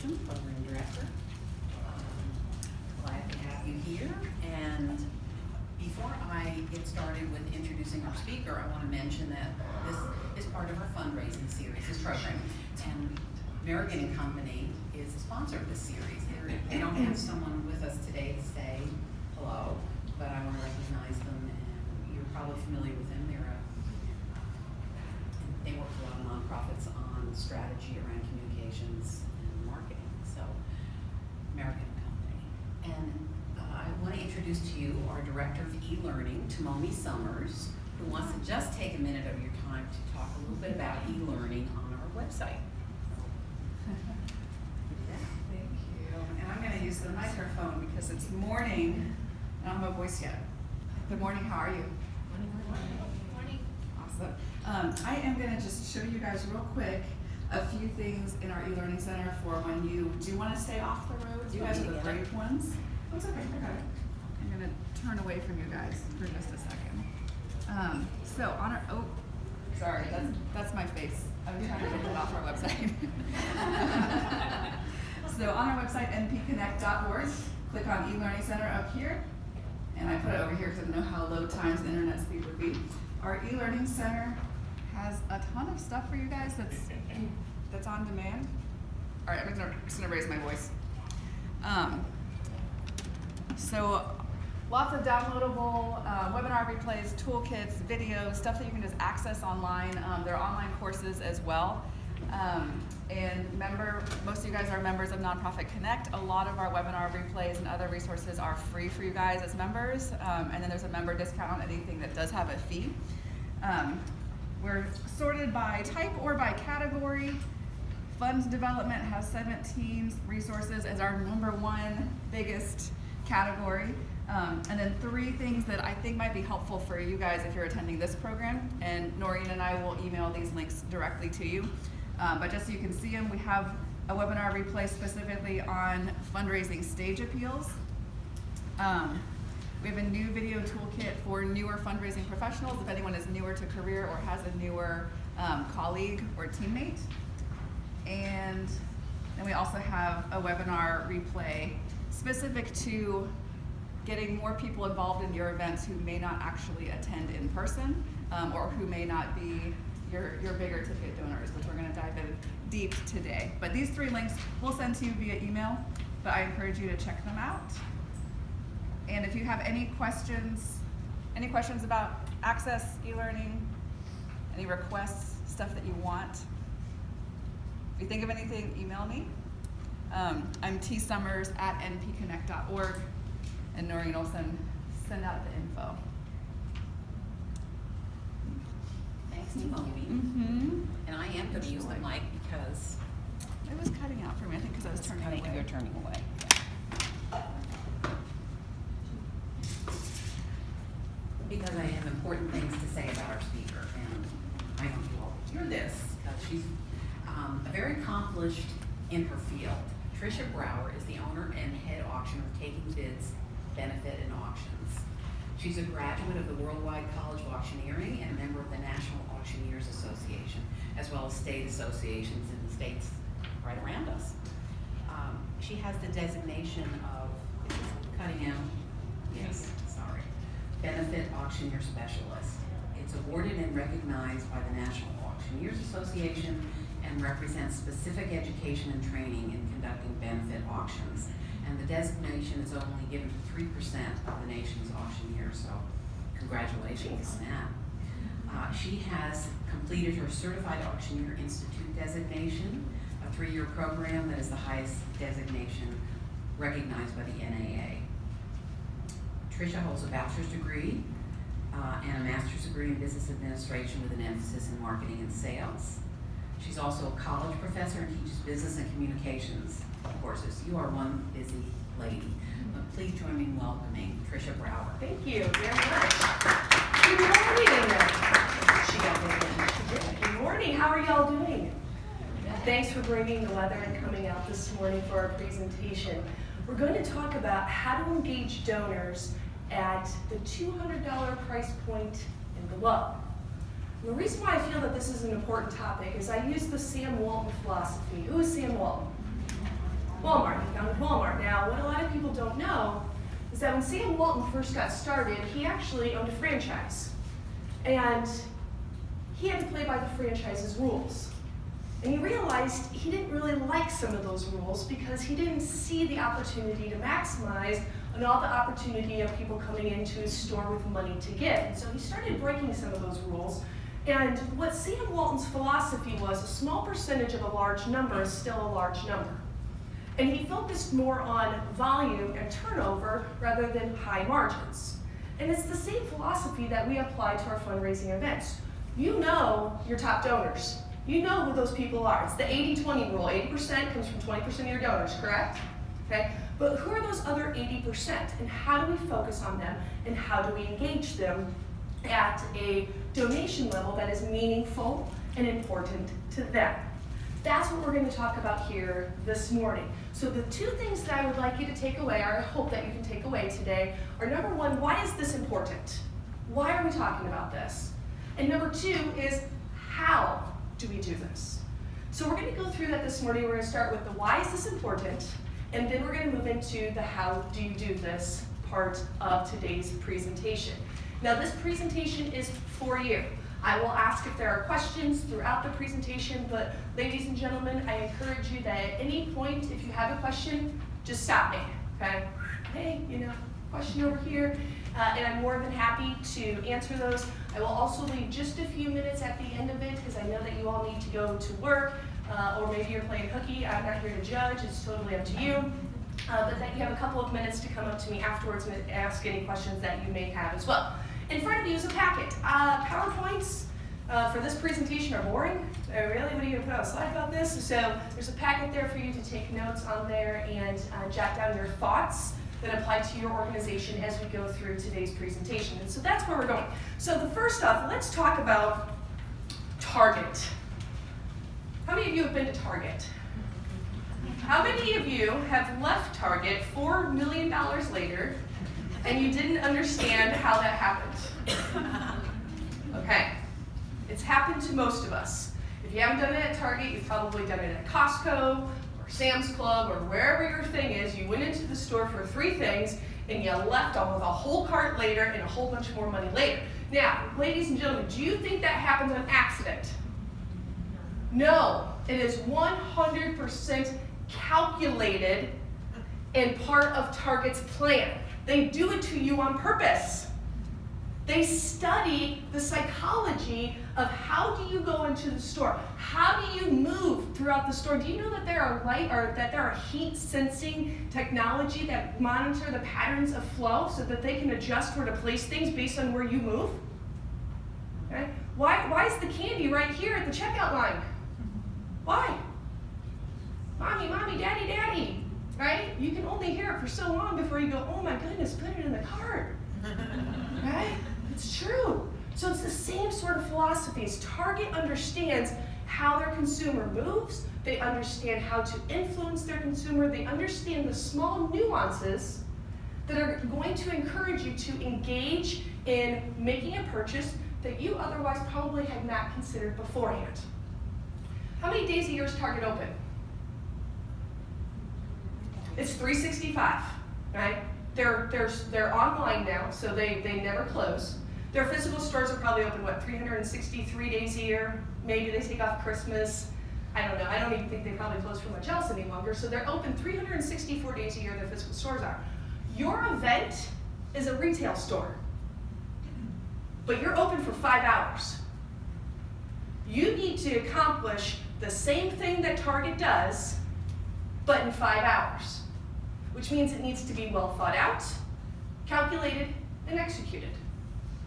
Olson, Program Director. Glad to have you here. And before I get started with introducing our speaker, I want to mention that this is part of our fundraising series, this program. And Merrigan and Company is a sponsor of this series. They don't have someone with us today to say hello, but I want to recognize them, and you're probably familiar with them. They work with a lot of nonprofits on strategy around communications and marketing. So, Merrigan and Company. And I want to introduce to you our Director of E-Learning, Timoni Summers, who wants to just take a minute of your time to talk a little bit about e-learning on our website. Thank you. And I'm going to use the microphone because it's morning and I don't have a voice yet. Good morning, how are you? Morning. Awesome. I am going to just show you guys real quick a few things in our e-learning center for when you do want to stay off the road. You guys are the brave ones. Oh, it's okay, I got it. I'm going to turn away from you guys for just a second. So on our, oh, sorry, that's my face. I'm trying to get it off our website. So on our website, npconnect.org, click on e-learning center up here. And I put it over here because I don't know how low times internet speed would be. Our e-learning center has a ton of stuff for you guys that's on demand. All right, I'm just gonna raise my voice. So lots of downloadable webinar replays, toolkits, videos, stuff that you can just access online. There are online courses as well. And most of you guys are members of Nonprofit Connect. A lot of our webinar replays and other resources are free for you guys as members. And then there's a member discount on anything that does have a fee. We're sorted by type or by category. Funds development has 17 resources as our #1 biggest category. And then 3 things that I think might be helpful for you guys if you're attending this program. And Noreen and I will email these links directly to you. But just so you can see them, we have a webinar replay specifically on fundraising stage appeals. We have a new video toolkit for newer fundraising professionals, if anyone is newer to career or has a newer colleague or teammate. And then we also have a webinar replay specific to getting more people involved in your events who may not actually attend in person or who may not be your bigger ticket donors, which we're going to dive in deep today. But these 3 links we'll send to you via email, but I encourage you to check them out. And if you have any questions about access, e-learning, any requests, stuff that you want, if you think of anything, email me. I'm tsummers@npconnect.org, and Noreen Olson, send out the info. Thanks, Timoni. And I am going to use the mic because It was cutting out for me, I think, because I was turning away. you're turning away. Because I have important things to say about our speaker, and I hope you all hear this, because she's a very accomplished in her field. Tricia Brower is the owner and head auctioneer of Taking Bids, Benefit and Auctions. She's a graduate of the Worldwide College of Auctioneering and a member of the National Auctioneers Association, as well as state associations in the states right around us. She has the designation of, is this cutting out? Yes, sorry. Benefit Auctioneer Specialist. It's awarded and recognized by the National Auctioneers Association and represents specific education and training in conducting benefit auctions. And the designation is only given to 3% of the nation's auctioneers, so congratulations on that. She has completed her Certified Auctioneer Institute designation, a 3-year program that is the highest designation recognized by the NAA. Tricia holds a bachelor's degree and a master's degree in business administration with an emphasis in marketing and sales. She's also a college professor and teaches business and communications courses. You are one busy lady. But please join me in welcoming Tricia Brower. Thank you very much. Good morning. She got it. Good morning. How are y'all doing? Thanks for bringing the weather and coming out this morning for our presentation. We're going to talk about how to engage donors at the $200 price point and below. And the reason why I feel that this is an important topic is I use the Sam Walton philosophy. Who is Sam Walton? Walmart. He founded Walmart. Now, what a lot of people don't know is that when Sam Walton first got started, he actually owned a franchise. And he had to play by the franchise's rules. And he realized he didn't really like some of those rules because he didn't see the opportunity to maximize on all the opportunity of people coming into his store with money to give. And so he started breaking some of those rules. And what Sam Walton's philosophy was, a small percentage of a large number is still a large number. And he focused more on volume and turnover rather than high margins. And it's the same philosophy that we apply to our fundraising events. You know your top donors. You know who those people are. It's the 80-20 rule. 80% comes from 20% of your donors, correct? Okay? But who are those other 80%? And how do we focus on them? And how do we engage them at a donation level that is meaningful and important to them? That's what we're going to talk about here this morning. So the two things that I would like you to take away, or I hope that you can take away today, are number one, why is this important? Why are we talking about this? And number two is, how do we do this? So we're going to go through that this morning. We're going to start with the why is this important, and then we're going to move into the how do you do this part of today's presentation. Now this presentation is for you. I will ask if there are questions throughout the presentation, but ladies and gentlemen, I encourage you that at any point, if you have a question, just stop me, okay? Hey, question over here, and I'm more than happy to answer those. I will also leave just a few minutes at the end of it, because I know that you all need to go to work, or maybe you're playing hooky. I'm not here to judge, it's totally up to you. But that you have a couple of minutes to come up to me afterwards and ask any questions that you may have as well. In front of you is a packet. PowerPoints for this presentation are boring. Really? What are you going to put on a slide about this? So there's a packet there for you to take notes on there and jot down your thoughts that apply to your organization as we go through today's presentation. And so that's where we're going. So the first off, let's talk about Target. How many of you have been to Target? How many of you have left Target $4 million later and you didn't understand how that happened? Okay, it's happened to most of us. If you haven't done it at Target, you've probably done it at Costco or Sam's Club or wherever your thing is. You went into the store for 3 things and you left on with a whole cart later and a whole bunch more money later. Now, ladies and gentlemen, do you think that happens on accident? No, it is 100% calculated and part of Target's plan. They do it to you on purpose. They study the psychology of how do you go into the store? How do you move throughout the store? Do you know that there are heat sensing technology that monitor the patterns of flow so that they can adjust where to place things based on where you move? Okay? Why is the candy right here at the checkout line? Why? Mommy, mommy, daddy, daddy. Right? You can only hear it for so long before you go, oh my goodness, put it in the cart. Right? It's true. So it's the same sort of philosophies. Target understands how their consumer moves. They understand how to influence their consumer. They understand the small nuances that are going to encourage you to engage in making a purchase that you otherwise probably had not considered beforehand. How many days a year is Target open? It's 365, right? They're online now, so they never close. Their physical stores are probably open, 363 days a year? Maybe they take off Christmas. I don't know. I don't even think they probably close for much else any longer. So they're open 364 days a year, their physical stores are. Your event is a retail store, but you're open for 5 hours. You need to accomplish the same thing that Target does, but in 5 hours, which means it needs to be well thought out, calculated, and executed.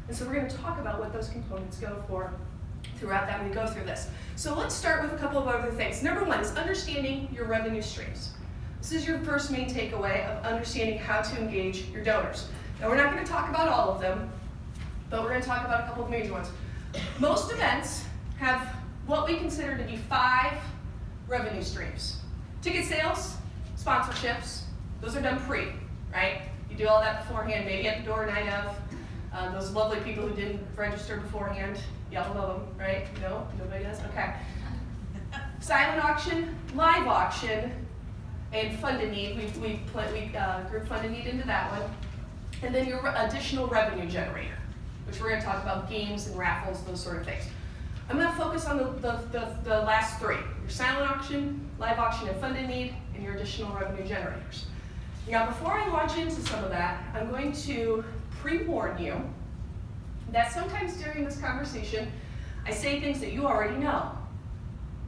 And so we're going to talk about what those components go for throughout that when we go through this. So let's start with a couple of other things. Number one is understanding your revenue streams. This is your first main takeaway of understanding how to engage your donors. Now we're not going to talk about all of them, but we're going to talk about a couple of major ones. Most events have what we consider to be 5 revenue streams. Ticket sales, sponsorships, those are done pre, right? You do all that beforehand, maybe at the door night of. Those lovely people who didn't register beforehand, y'all love them, right? No? Nobody does? Okay. Silent auction, live auction, and funded need. We group funded need into that one. And then your additional revenue generator, which we're going to talk about games and raffles, those sort of things. I'm going to focus on the last three: your silent auction, live auction, and funded need, and your additional revenue generators. Now, before I launch into some of that, I'm going to pre-warn you that sometimes during this conversation, I say things that you already know.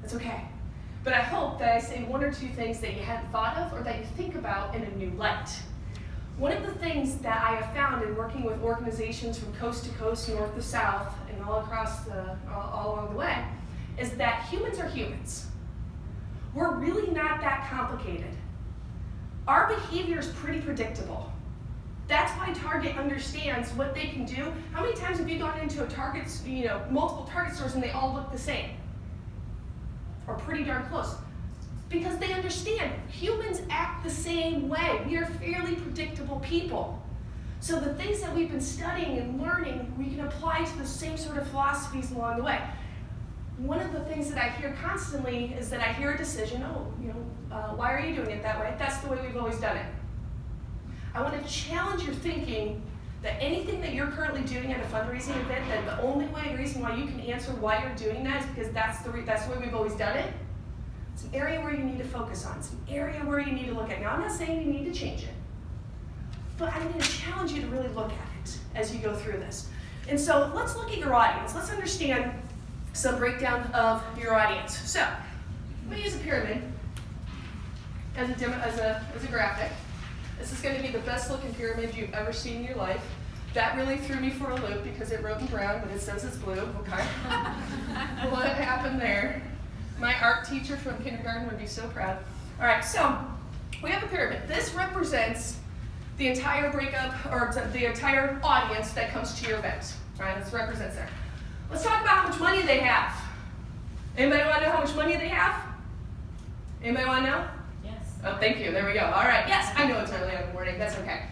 That's okay. But I hope that I say one or two things that you hadn't thought of or that you think about in a new light. One of the things that I have found in working with organizations from coast to coast, north to south, and all across all along the way, is that humans are humans. We're really not that complicated. Our behavior is pretty predictable. That's why Target understands what they can do. How many times have you gone into a Target, multiple Target stores and they all look the same? Or pretty darn close. Because they understand humans act the same way. We are fairly predictable people. So the things that we've been studying and learning, we can apply to the same sort of philosophies along the way. One of the things that I hear constantly is that I hear a decision, why are you doing it that way? That's the way we've always done it. I want to challenge your thinking that anything that you're currently doing at a fundraising event, that the only reason why you can answer why you're doing that is because that's the way we've always done it. It's an area where you need to focus on. It's an area where you need to look at. Now, I'm not saying you need to change it, but I'm going to challenge you to really look at it as you go through this. And so let's look at your audience. Let's understand some breakdown of your audience. So I'm going to use a pyramid as a graphic. This is going to be the best looking pyramid you've ever seen in your life. That really threw me for a loop because it wrote in brown, but it says it's blue. Okay. What happened there? My art teacher from kindergarten would be so proud. All right, so we have a pyramid. This represents the entire breakup, or the entire audience that comes to your event. All right, this represents there. Let's talk about how much money they have. Anybody want to know how much money they have? Anybody want to know? Oh, thank you. There we go. All right. Yes, I know it's early in the morning. That's okay.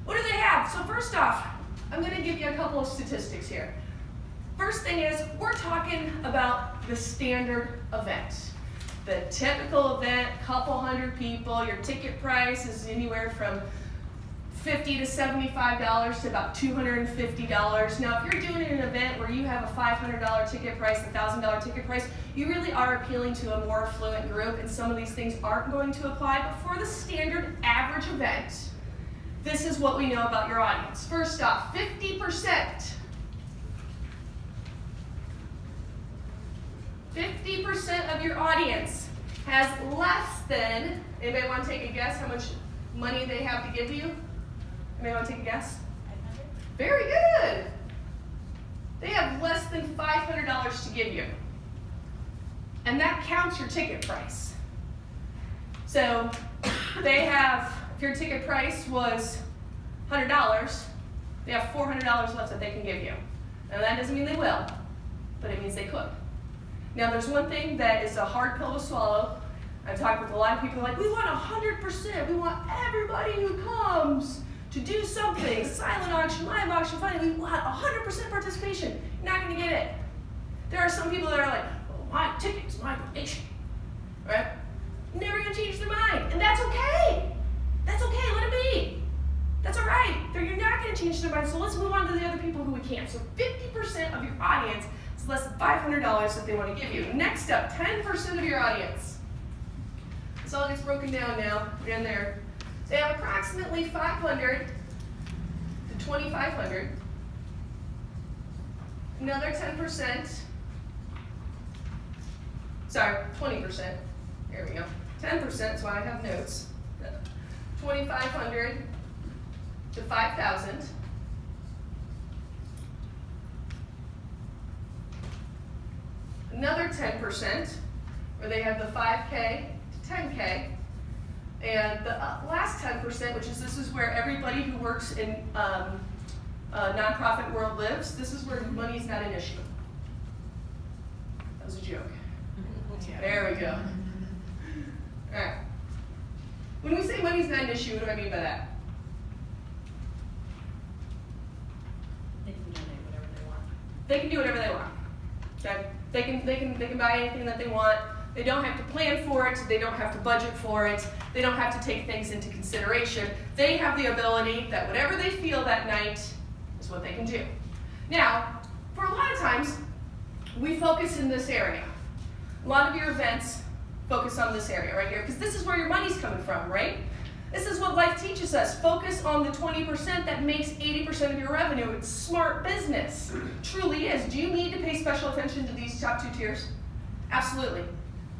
What do they have? So first off, I'm going to give you a couple of statistics here. First thing is, we're talking about the standard event. The typical event, couple hundred people. Your ticket price is anywhere from $50 to $75 to about $250. Now, if you're doing an event where you have a $500 ticket price, a $1,000 ticket price, you really are appealing to a more affluent group, and some of these things aren't going to apply. But for the standard average event, this is what we know about your audience. First off, 50%. 50% of your audience has less than, anybody want to take a guess how much money they have to give you? Anybody want to take a guess? 500. Very good. They have less than $500 to give you. And that counts your ticket price. So they have, if your ticket price was $100, they have $400 left that they can give you. Now that doesn't mean they will, but it means they could. Now there's one thing that is a hard pill to swallow. I've talked with a lot of people like, we want 100%, we want everybody who comes to do something, silent auction, live auction, funding, we want 100% participation. You're not gonna get it. There are some people that are like, well, my ticket is my donation, right? Never gonna change their mind, and that's okay. That's okay, let it be. That's all right. You're not gonna change their mind, so let's move on to the other people who we can. So 50% of your audience is less than $500 that they wanna give you. Next up, 10% of your audience. This all gets broken down now, we're in there. They have approximately 500 to 2,500. Another 10%. Sorry, 20%. There we go. 10%, so I have notes. 2,500 to 5,000. Another 10%, where they have the 5K to 10K. And the last 10%, this is where everybody who works in nonprofit world lives, this is where money's not an issue. That was a joke. There we go. All right. When we say money's not an issue, what do I mean by that? They can donate whatever they want. They can do whatever they want. Okay? They can buy anything that they want. They don't have to plan for it. They don't have to budget for it. They don't have to take things into consideration. They have the ability that whatever they feel that night is what they can do. Now, for a lot of times, we focus in this area. A lot of your events focus on this area right here, because this is where your money's coming from, right? This is what life teaches us. Focus on the 20% that makes 80% of your revenue. It's smart business. Truly is. Do you need to pay special attention to these top two tiers? Absolutely.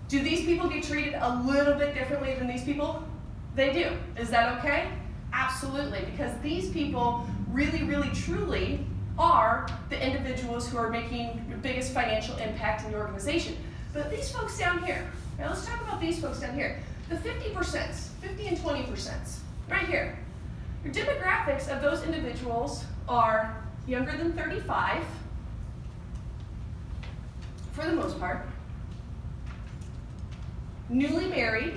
Do these people get treated a little bit differently than these people? They do. Is that okay? Absolutely, because these people really, really, truly are the individuals who are making the biggest financial impact in your organization. But these folks down here, now let's talk about these folks down here. The 50%, 50 and 20%, right here. Your demographics of those individuals are younger than 35, for the most part, newly married,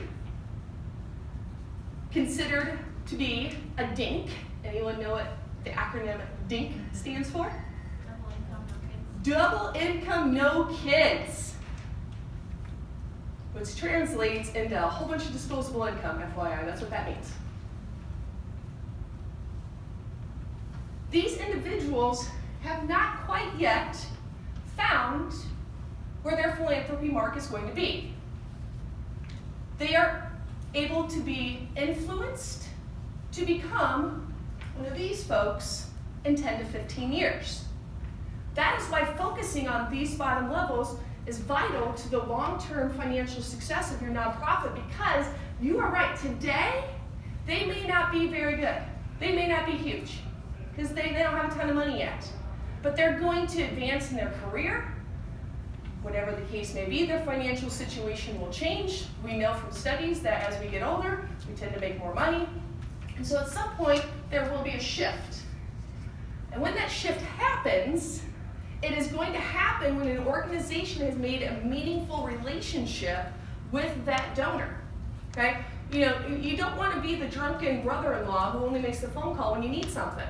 considered to be a DINK. Anyone know what the acronym DINK stands for? Double income, no kids. Double income, no kids. Which translates into a whole bunch of disposable income, FYI, that's what that means. These individuals have not quite yet found where their philanthropy mark is going to be. They are able to be influenced to become one of these folks in 10 to 15 years. That is why focusing on these bottom levels is vital to the long-term financial success of your nonprofit, because you are right, today, they may not be very good. They may not be huge, because they don't have a ton of money yet. But they're going to advance in their career. Whatever the case may be, their financial situation will change. We know from studies that as we get older, we tend to make more money. And so at some point, there will be a shift. And when that shift happens, it is going to happen when an organization has made a meaningful relationship with that donor, okay? You know, you don't want to be the drunken brother-in-law who only makes the phone call when you need something.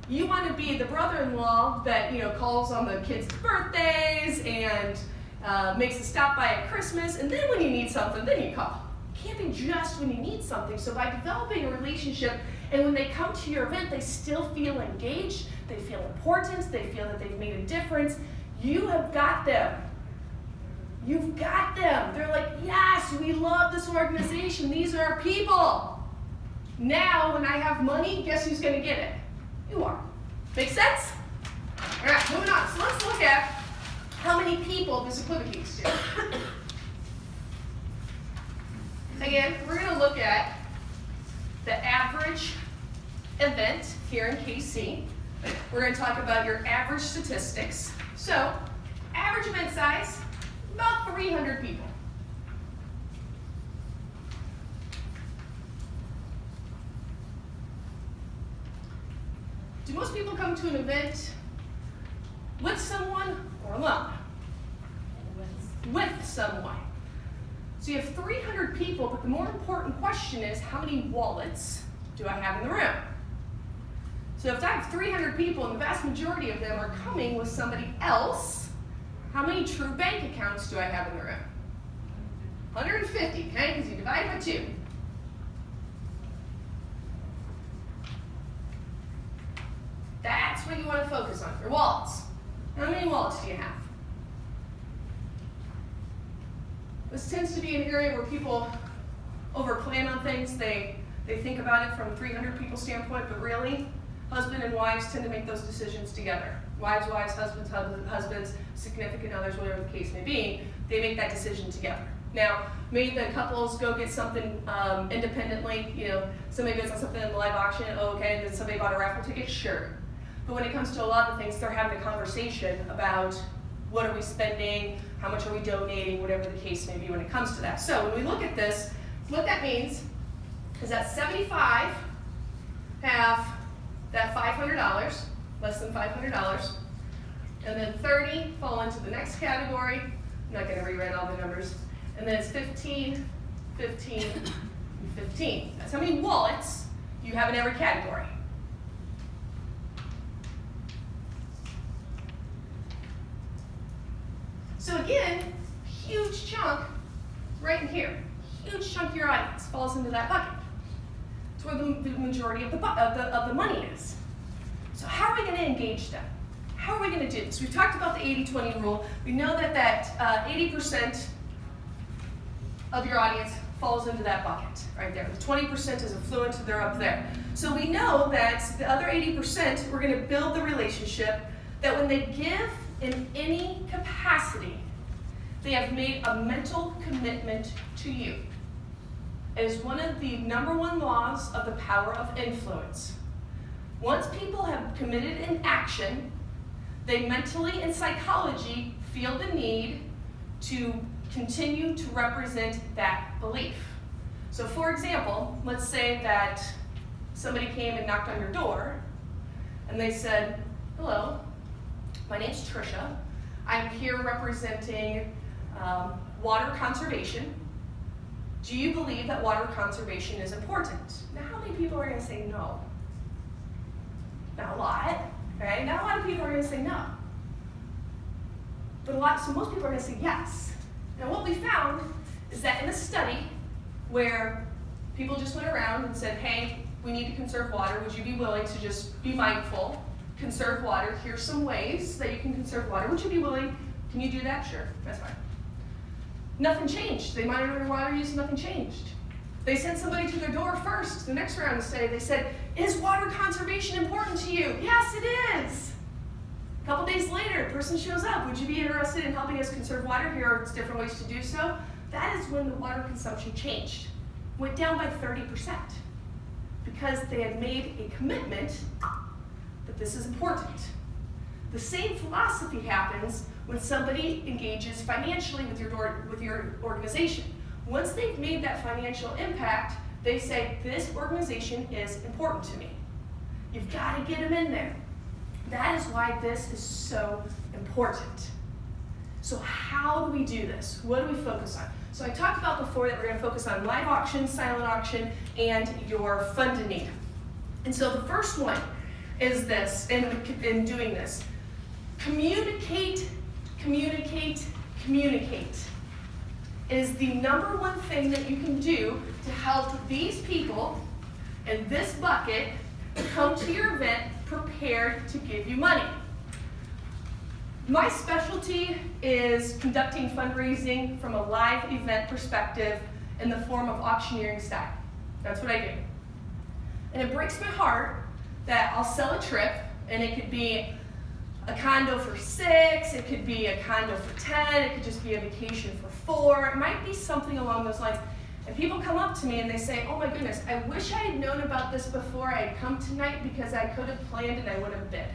You want to be the brother-in-law that, you know, calls on the kids' birthdays and makes a stop by at Christmas, and then when you need something, then you call. It can't be just when you need something. So by developing a relationship, and when they come to your event, they still feel engaged, they feel important, they feel that they've made a difference. You have got them. You've got them. They're like, yes, we love this organization. These are our people. Now, when I have money, guess who's going to get it? You are. Make sense? All right, moving on. So let's look at how many people this equivocates to. Again, we're going to look at the average event here in KC. We're going to talk about your average statistics. So, average event size, about 300 people. Do most people come to an event with someone or alone? With someone. So you have 300 people, but the more important question is, how many wallets do I have in the room? So if I have 300 people and the vast majority of them are coming with somebody else, how many true bank accounts do I have in the room? 150, okay, because you divide by 2. That's what you want to focus on, your wallets. How many wallets do you have? This tends to be an area where people overplan on things. They think about it from 300 people standpoint, but really, husband and wives tend to make those decisions together. Wives, husbands, significant others, whatever the case may be, they make that decision together. Now, maybe the couples go get something independently, you know, somebody goes on something in the live auction, oh, okay, and then somebody bought a raffle ticket, sure. But when it comes to a lot of things, they're having a conversation about what are we spending, how much are we donating, whatever the case may be when it comes to that. So when we look at this, what that means is that 75 have that $500, less than $500, and then 30 fall into the next category. I'm not going to rewrite all the numbers. And then it's 15, 15, and 15. That's how many wallets you have in every category. So again, huge chunk right in here. Huge chunk of your audience falls into that bucket. It's where the majority of the money is. So how are we going to engage them? How are we going to do this? We've talked about the 80-20 rule. We know that 80% of your audience falls into that bucket right there. The 20% is affluent, they're up there. So we know that the other 80%, we're going to build the relationship that when they give in any capacity, they have made a mental commitment to you. It is one of the #1 laws of the power of influence. Once people have committed an action, they mentally and psychology feel the need to continue to represent that belief. So for example, let's say that somebody came and knocked on your door and they said, "Hello, my name's Trisha. I'm here representing water conservation. Do you believe that water conservation is important?" Now, how many people are going to say no? Not a lot, right? Not a lot of people are going to say no. But so most people are going to say yes. Now, what we found is that in a study where people just went around and said, "Hey, we need to conserve water. Would you be willing to just be mindful, conserve water? Here's some ways that you can conserve water. Would you be willing? Can you do that? Sure, that's fine." Nothing changed. They monitored their water use, nothing changed. They sent somebody to their door first, the next round they said, "Is water conservation important to you?" "Yes, it is." A couple days later, a person shows up. "Would you be interested in helping us conserve water? Here are different ways to do so." That is when the water consumption changed. Went down by 30% because they had made a commitment that this is important. The same philosophy happens when somebody engages financially with your organization. Once they've made that financial impact, they say, "This organization is important to me." You've got to get them in there. That is why this is so important. So how do we do this? What do we focus on? So I talked about before that we're going to focus on live auction, silent auction, and your fund to need. And so the first one is this, in doing this. Communicate, communicate, communicate is the #1 thing that you can do to help these people in this bucket come to your event prepared to give you money. My specialty is conducting fundraising from a live event perspective in the form of auctioneering style. That's what I do. And it breaks my heart that I'll sell a trip, and it could be a condo for 6, it could be a condo for 10, it could just be a vacation for 4, it might be something along those lines. And people come up to me and they say, "Oh my goodness, I wish I had known about this before I had come tonight because I could have planned and I would have bid."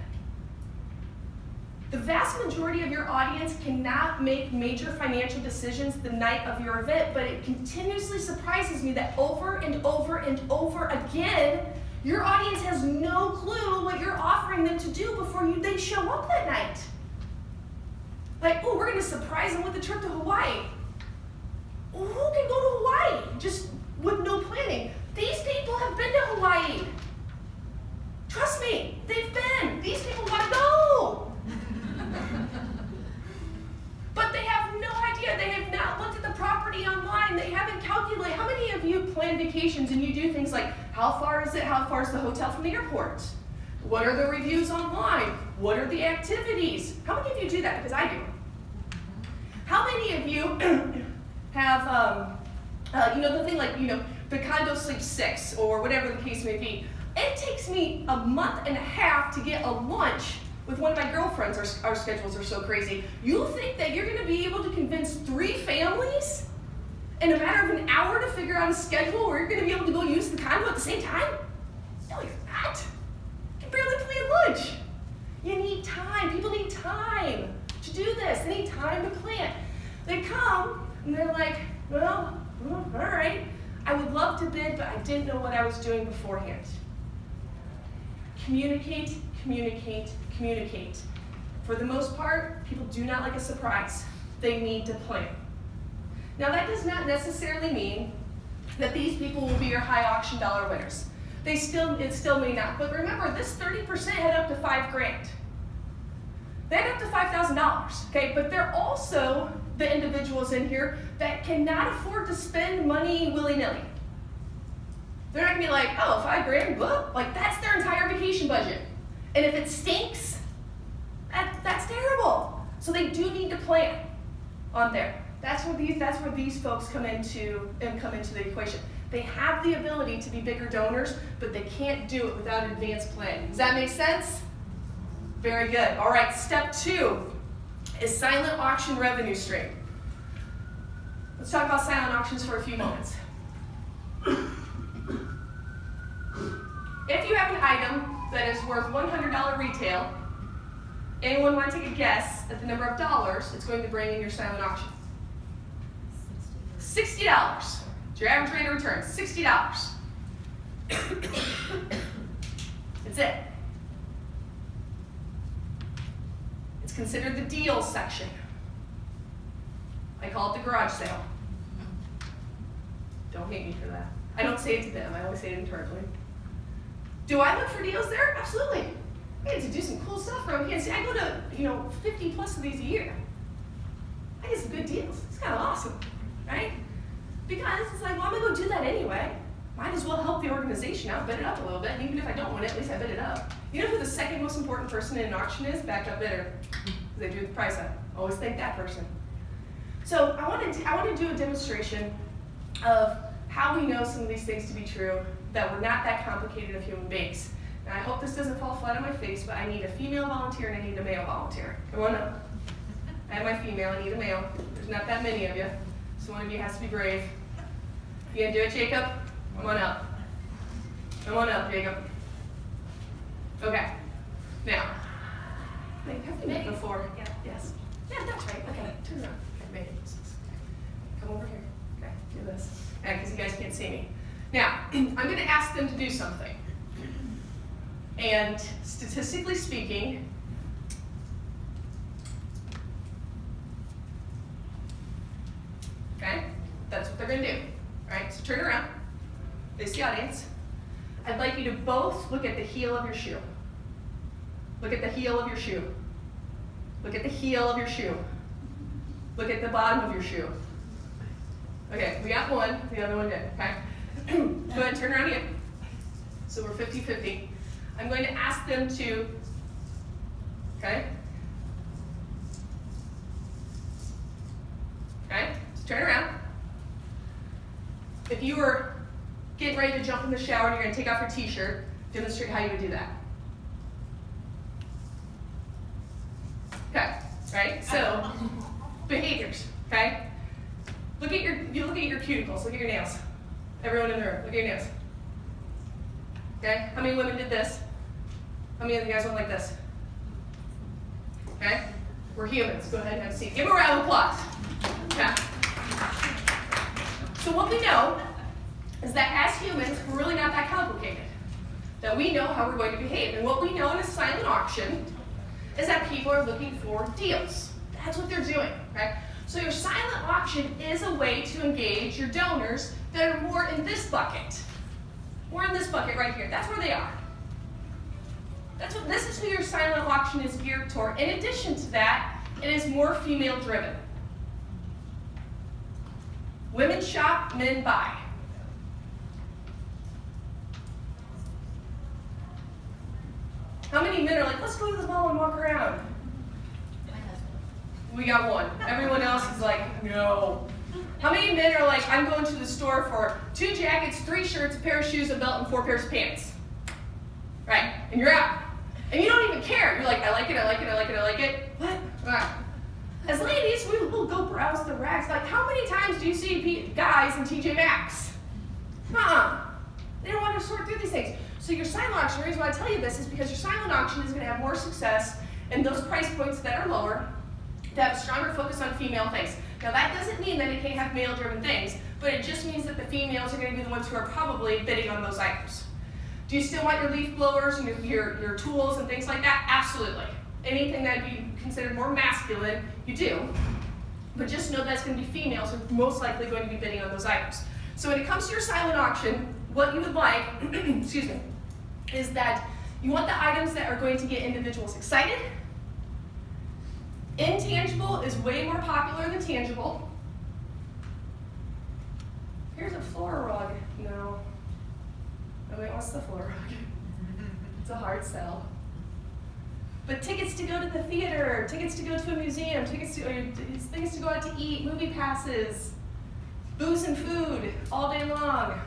The vast majority of your audience cannot make major financial decisions the night of your event, but it continuously surprises me that over and over and over again, your audience has no clue what you're offering them to do before they show up that night. Like, "Oh, we're going to surprise them with a trip to Hawaii." Who can go to Hawaii just with no planning? These people have been to Hawaii. Trust me, they've been. These people want to go. But they have no idea. They have not looked at the property online. They haven't calculated. How many of you plan vacations and you do things like, how far is it? How far is the hotel from the airport? What are the reviews online? What are the activities? How many of you do that? Because I do. How many of you have, the thing like, the condo sleeps 6 or whatever the case may be. It takes me a month and a half to get a lunch with one of my girlfriends. Our schedules are so crazy. You think that you're going to be able to convince 3 families in a matter of an hour to figure out a schedule where you're going to be able to go use the condo at the same time? No, you're not. You can barely plan lunch. You need time. People need time to do this. They need time to plan. They come and they're like, "Well, all right. I would love to bid, but I didn't know what I was doing beforehand." Communicate, communicate, communicate. For the most part, people do not like a surprise. They need to plan. Now, that does not necessarily mean that these people will be your high auction dollar winners. It still may not. But remember, this 30% had up to $5,000. They had up to $5,000, okay? But they're also the individuals in here that cannot afford to spend money willy-nilly. They're not gonna be like, oh, $5 grand, what? Like that's their entire vacation budget. And if it stinks, that's terrible. So they do need to plan on there. That's where these folks come into the equation. They have the ability to be bigger donors, but they can't do it without advanced planning. Does that make sense? Very good. All right, step 2 is silent auction revenue stream. Let's talk about silent auctions for a few moments. If you have an item that is worth $100 retail, anyone want to take a guess at the number of dollars it's going to bring in your silent auction? $60. It's your average rate of return, $60. That's it. It's considered the deals section. I call it the garage sale. Don't hate me for that. I don't say it to them, I always say it internally. Do I look for deals there? Absolutely. I get to do some cool stuff around here. See, I go to 50 plus of these a year. I get some good deals. It's kind of awesome, right? Because it's like, well, I'm gonna go do that anyway. Might as well help the organization out, bid it up a little bit, and even if I don't win it, at least I bid it up. You know who the second most important person in an auction is? Backup bidder. They do the price up. Always thank that person. So I want to do a demonstration of how we know some of these things to be true, that we're not that complicated of human beings. And I hope this doesn't fall flat on my face, but I need a female volunteer and I need a male volunteer. Come on up. I have my female, I need a male. There's not that many of you, so one of you has to be brave. You gonna do it, Jacob? Come on up. Come on up, Jacob. Okay. Now, wait, have you met before? Yeah. Yes. Yeah, that's right. Okay, turn around. Okay, make it. Come over here. Okay, do this. Okay, because you guys can't see me. Now, I'm going to ask them to do something. And statistically speaking, okay, that's what they're going to do. All right, so turn around. Face the audience. I'd like you to both look at the heel of your shoe. Look at the heel of your shoe. Look at the heel of your shoe. Look at the bottom of your shoe. Okay, we got one, the other one did, okay? Go ahead, turn around again. So we're 50-50. I'm going to ask them to, okay? Okay, so turn around. If you were getting ready to jump in the shower and you're going to take off your t-shirt, demonstrate how you would do that. Okay, right? So, behaviors, okay? Look at your cuticles, look at your nails. Everyone in the room, look at your nails. Okay, how many women did this? How many of you guys went like this? Okay, we're humans, go ahead and have a seat. Give them a round of applause. Okay. So what we know is that as humans, we're really not that complicated. That we know how we're going to behave. And what we know in a silent auction is that people are looking for deals. That's what they're doing, right? So your silent auction is a way to engage your donors that are more in this bucket. More in this bucket right here. That's where they are. This is who your silent auction is geared toward. In addition to that, it is more female driven. Women shop, men buy. How many men are like, let's go to the mall and walk around? We got one. Everyone else is like, no. How many men are like, I'm going to the store for 2 jackets, 3 shirts, a pair of shoes, a belt, and 4 pairs of pants? Right? And you're out. And you don't even care. You're like, I like it, I like it, I like it, I like it. What? Right. As ladies, we will go browse the racks. Like, how many times do you see guys in TJ Maxx? They don't want to sort through these things. So your silent auction, the reason why I tell you this is because your silent auction is going to have more success in those price points that are lower, that have a stronger focus on female things. Now that doesn't mean that it can't have male-driven things, but it just means that the females are going to be the ones who are probably bidding on those items. Do you still want your leaf blowers and your tools and things like that? Absolutely. Anything that would be considered more masculine, you do. But just know that's going to be females who are most likely going to be bidding on those items. So when it comes to your silent auction, what you would like, excuse me, is that you want the items that are going to get individuals excited, Intangible is way more popular than tangible. Here's a floor rug. No. Oh wait, what's the floor rug? It's a hard sell. But tickets to go to the theater, tickets to go to a museum, things to go out to eat, movie passes, booze and food all day long.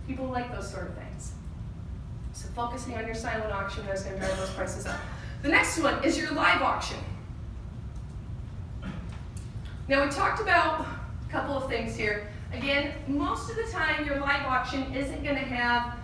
People like those sort of things. So focusing on your silent auction is going to drive those prices up. The next one is your live auction. Now we talked about a couple of things here. Again, most of the time your live auction isn't going to have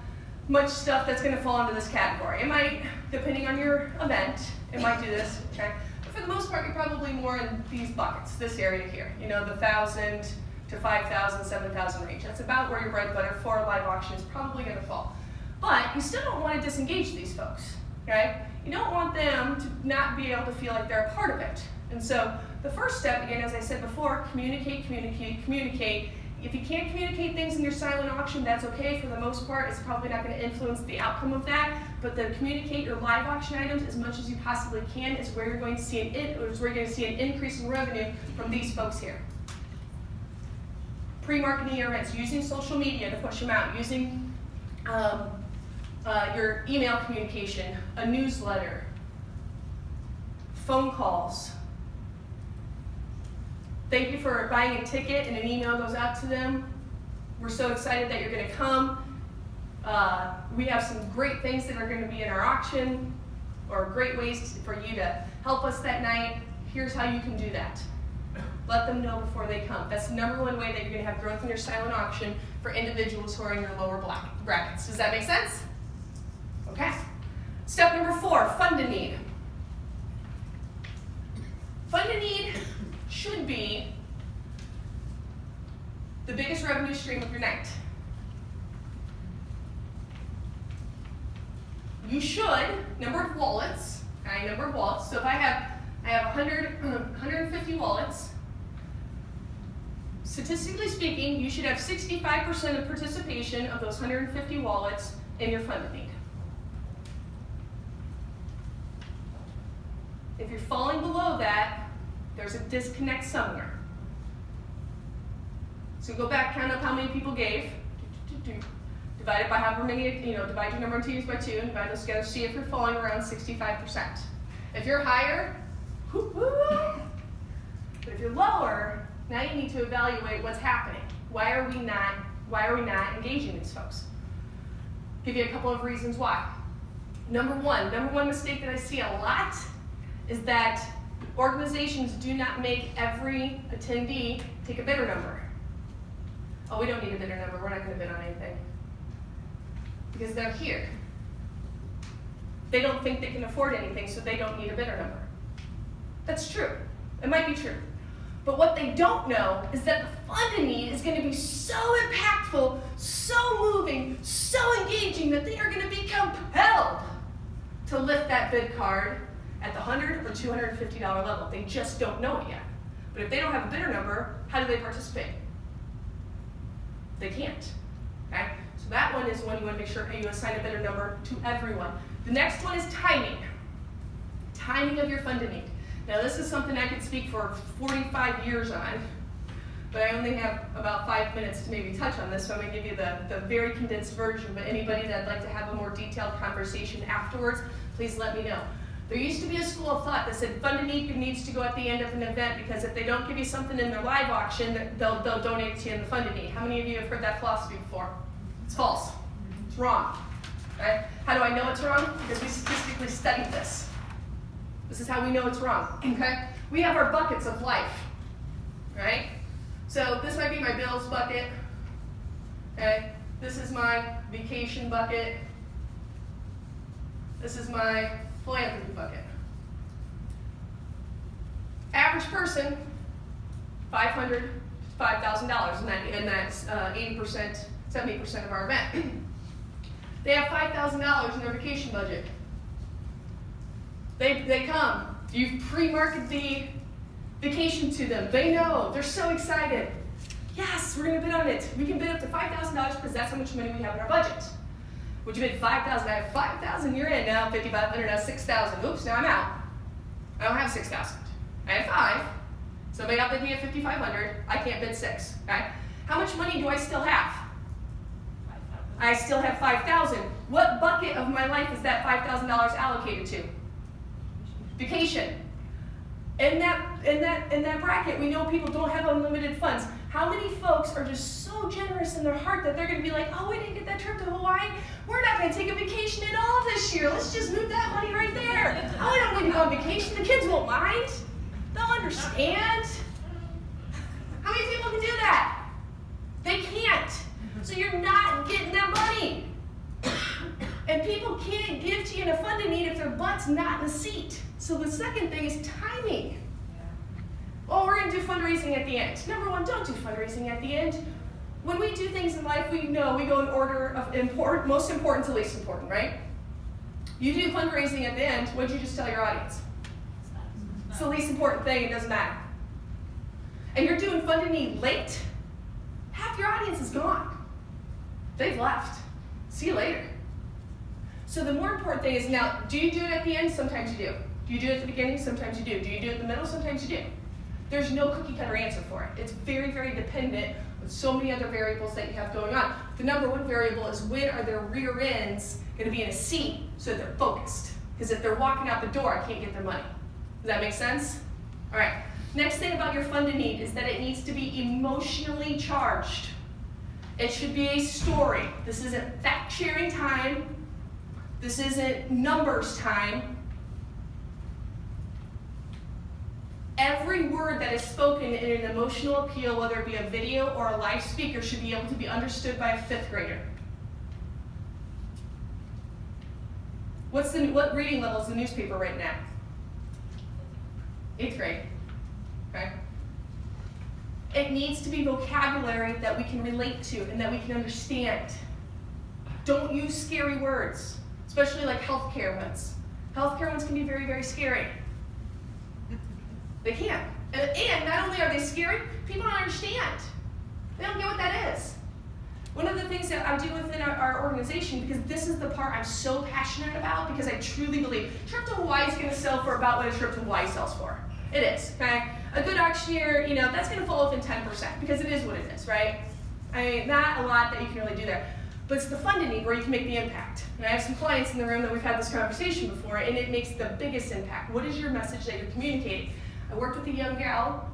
much stuff that's going to fall into this category. It might, depending on your event, it might do this, okay? But for the most part, you're probably more in these buckets, this area here. You know, the 1,000 to 5,000, 7,000 range. That's about where your bread and butter for a live auction is probably going to fall. But you still don't want to disengage these folks, right? You don't want them to not be able to feel like they're a part of it. And so the first step, again, as I said before, communicate, communicate, communicate. If you can't communicate things in your silent auction, that's okay for the most part. It's probably not going to influence the outcome of that. But then communicate your live auction items as much as you possibly can is where you're going to see an increase in revenue from these folks here. Pre-marketing your events, using social media to push them out, using your email communication, a newsletter, phone calls. Thank you for buying a ticket, and an email goes out to them. We're so excited that you're going to come. We have some great things that are going to be in our auction, or great ways for you to help us that night. Here's how you can do that. Let them know before they come. That's the number one way that you're going to have growth in your silent auction for individuals who are in your lower brackets. Does that make sense? Okay. Step number 4, fund a need. Fund a need should be the biggest revenue stream of your night. You should, number of wallets, okay, number of wallets. So if I have 150 wallets, statistically speaking, you should have 65% of participation of those 150 wallets in your fund need. If you're falling below that, there's a disconnect somewhere. So go back, count up how many people gave, divide it by however many, divide your number of teams by 2, and divide those together, see if you're falling around 65%. If you're higher, whoo-hoo. But if you're lower, now you need to evaluate what's happening. Why are we not engaging these folks? Give you a couple of reasons why. Number one mistake that I see a lot is that organizations do not make every attendee take a bidder number. Oh, we don't need a bidder number. We're not going to bid on anything. Because they're here. They don't think they can afford anything, so they don't need a bidder number. That's true. It might be true. But what they don't know is that the fund need is going to be so impactful, so moving, so engaging that they are going to be compelled to lift that bid card at the $100 or $250 level. They just don't know it yet. But if they don't have a bidder number, how do they participate? They can't. Okay? So that one is one you want to make sure you assign a bidder number to everyone. The next one is timing. Timing of your fund need. Now this is something I could speak for 45 years on, but I only have about 5 minutes to maybe touch on this, so I'm going to give you the very condensed version, but anybody that'd like to have a more detailed conversation afterwards, please let me know. There used to be a school of thought that said fund need needs to go at the end of an event because if they don't give you something in their live auction, they'll donate it to you in the fund need. How many of you have heard that philosophy before? It's false. It's wrong. Right? How do I know it's wrong? Because we statistically studied this. This is how we know it's wrong. Okay? We have our buckets of life. Right? So this might be my bills bucket. Okay? This is my vacation bucket. This is my philanthropy bucket. Average person, $500 to $5,000, and that's 80%, 70% of our event. They have $5,000 in their vacation budget. They come. You've pre-marketed the vacation to them. They know. They're so excited. Yes, we're going to bid on it. We can bid up to $5,000 because that's how much money we have in our budget. Would you bid 5,000? I have 5,000. You're in now. 5,500. Now 6,000. Oops. Now I'm out. I don't have 6,000. I had 5. Somebody outbid me at 5,500. I can't bid 6. Okay. How much money do I still have? I still have 5,000. What bucket of my life is that $5,000 allocated to? Vacation. In that bracket, we know people don't have unlimited funds. How many folks are just so generous in their heart that they're going to be like, oh, we didn't get that trip to Hawaii. We're not going to take a vacation at all this year. Let's just move that money right there. Oh, we don't need to go on vacation. The kids won't mind. They'll understand. How many people can do that? They can't. So you're not getting that money. And people can't give to you in a funding need if their butt's not in the seat. So the second thing is timing. Oh, we're going to do fundraising at the end. Number one, don't do fundraising at the end. When we do things in life, we know we go in order of most important to least important, right? You do fundraising at the end, what did you just tell your audience? It's the least important thing, it doesn't matter. And you're doing funding need late, half your audience is gone. They've left. See you later. So the more important thing is now, do you do it at the end? Sometimes you do. Do you do it at the beginning? Sometimes you do. Do you do it in the middle? Sometimes you do. There's no cookie cutter answer for it. It's very, very dependent on so many other variables that you have going on. The number one variable is when are their rear ends going to be in a seat so that they're focused. Because if they're walking out the door, I can't get their money. Does that make sense? All right. Next thing about your funded need is that it needs to be emotionally charged. It should be a story. This isn't fact sharing time. This isn't numbers time. Every word that is spoken in an emotional appeal, whether it be a video or a live speaker, should be able to be understood by a 5th grader. What reading level is the newspaper right now? 8th grade. Okay. It needs to be vocabulary that we can relate to and that we can understand. Don't use scary words, especially like healthcare ones. Healthcare ones can be very, very scary. They can. And not only are they scary, people don't understand. They don't get what that is. One of the things that I do within our organization, because this is the part I'm so passionate about, because I truly believe a trip to Hawaii is going to sell for about what a trip to Hawaii sells for. It is, okay? A good auctioneer, that's going to fall within 10%, because it is what it is, right? Not a lot that you can really do there. But it's the funded need where you can make the impact. And I have some clients in the room that we've had this conversation before, and it makes the biggest impact. What is your message that you're communicating? I worked with a young gal,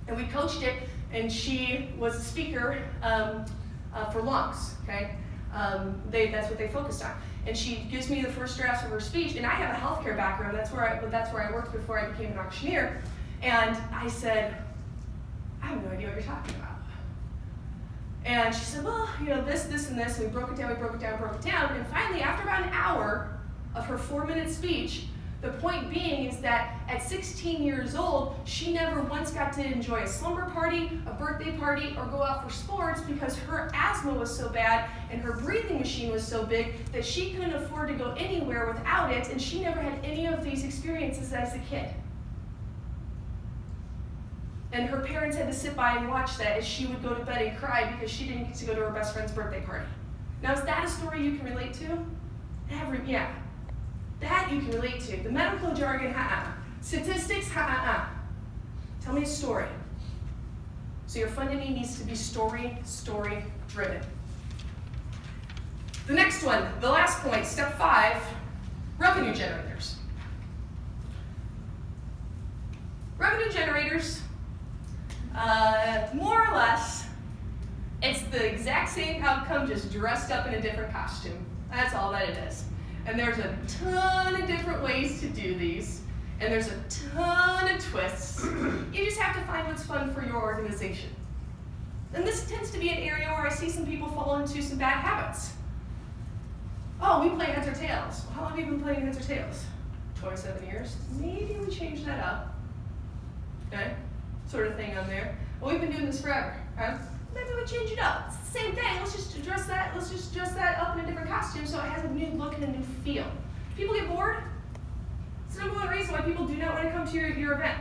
and we coached it, and she was a speaker for lungs, okay? That's what they focused on. And she gives me the first drafts of her speech, and I have a healthcare background. That's where I worked before I became an auctioneer. And I said, I have no idea what you're talking about. And she said, well, this, and this, and we broke it down, and finally, after about an hour of her 4-minute speech, the point being is that at 16 years old, she never once got to enjoy a slumber party, a birthday party, or go out for sports because her asthma was so bad and her breathing machine was so big that she couldn't afford to go anywhere without it, and she never had any of these experiences as a kid. And her parents had to sit by and watch that as she would go to bed and cry because she didn't get to go to her best friend's birthday party. Now, is that a story you can relate to? Yeah. That you can relate to. The medical jargon, Statistics, Tell me a story. So your funding needs to be story driven. The next one, the last point, step 5, revenue generators. Revenue generators, more or less, it's the exact same outcome, just dressed up in a different costume. That's all that it is. And there's a ton of different ways to do these, and there's a ton of twists. You just have to find what's fun for your organization. And this tends to be an area where I see some people fall into some bad habits. Oh, we play heads or tails. Well, how long have you been playing heads or tails? 27 years. Maybe we change that up. Okay? Sort of thing on there. Well, we've been doing this forever. Huh? Maybe we change it up. It's the same thing. Let's just dress that up in a different costume so it has a new look and a new feel. People get bored. It's the number one reason why people do not want to come to your event.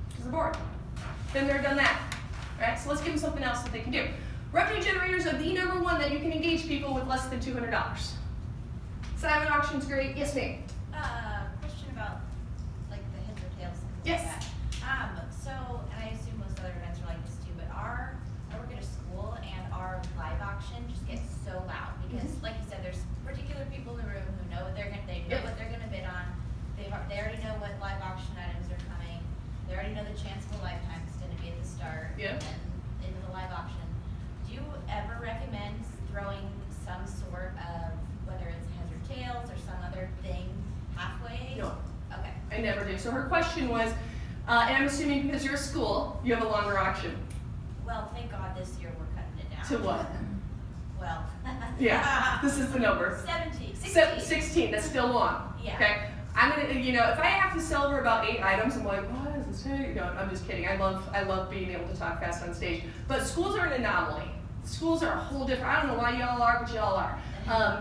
Because they're bored. Been there, done that. Right? So let's give them something else that they can do. Revenue generators are the number one that you can engage people with less than $200. Silent auction's great. Yes, ma'am. Question about like the heads or tails, something Yes. like that. So, and I assume most other events are like this too, but I work at a school and our live auction just gets so loud because, like you said, there's particular people in the room who know what they're gonna, they know Yep. what they're gonna bid on. They already know what live auction items are coming. They already know the chance of a lifetime is gonna be at the start. Yep. And into the live auction. Do you ever recommend throwing some sort of, whether it's heads or tails or some other thing halfway? No. Okay. I never do. So her question was, and I'm assuming because you're a school, you have a longer auction. Well, thank God this year we're cutting it down. To what? Well. Yeah, this is the number. 17, 16. 16, that's still long. Yeah. Okay. I'm gonna, if I have to sell her about 8 items, I'm like, what does this say? No, I'm just kidding. I love being able to talk fast on stage. But schools are an anomaly. Schools are a whole different, I don't know why y'all are, but y'all are.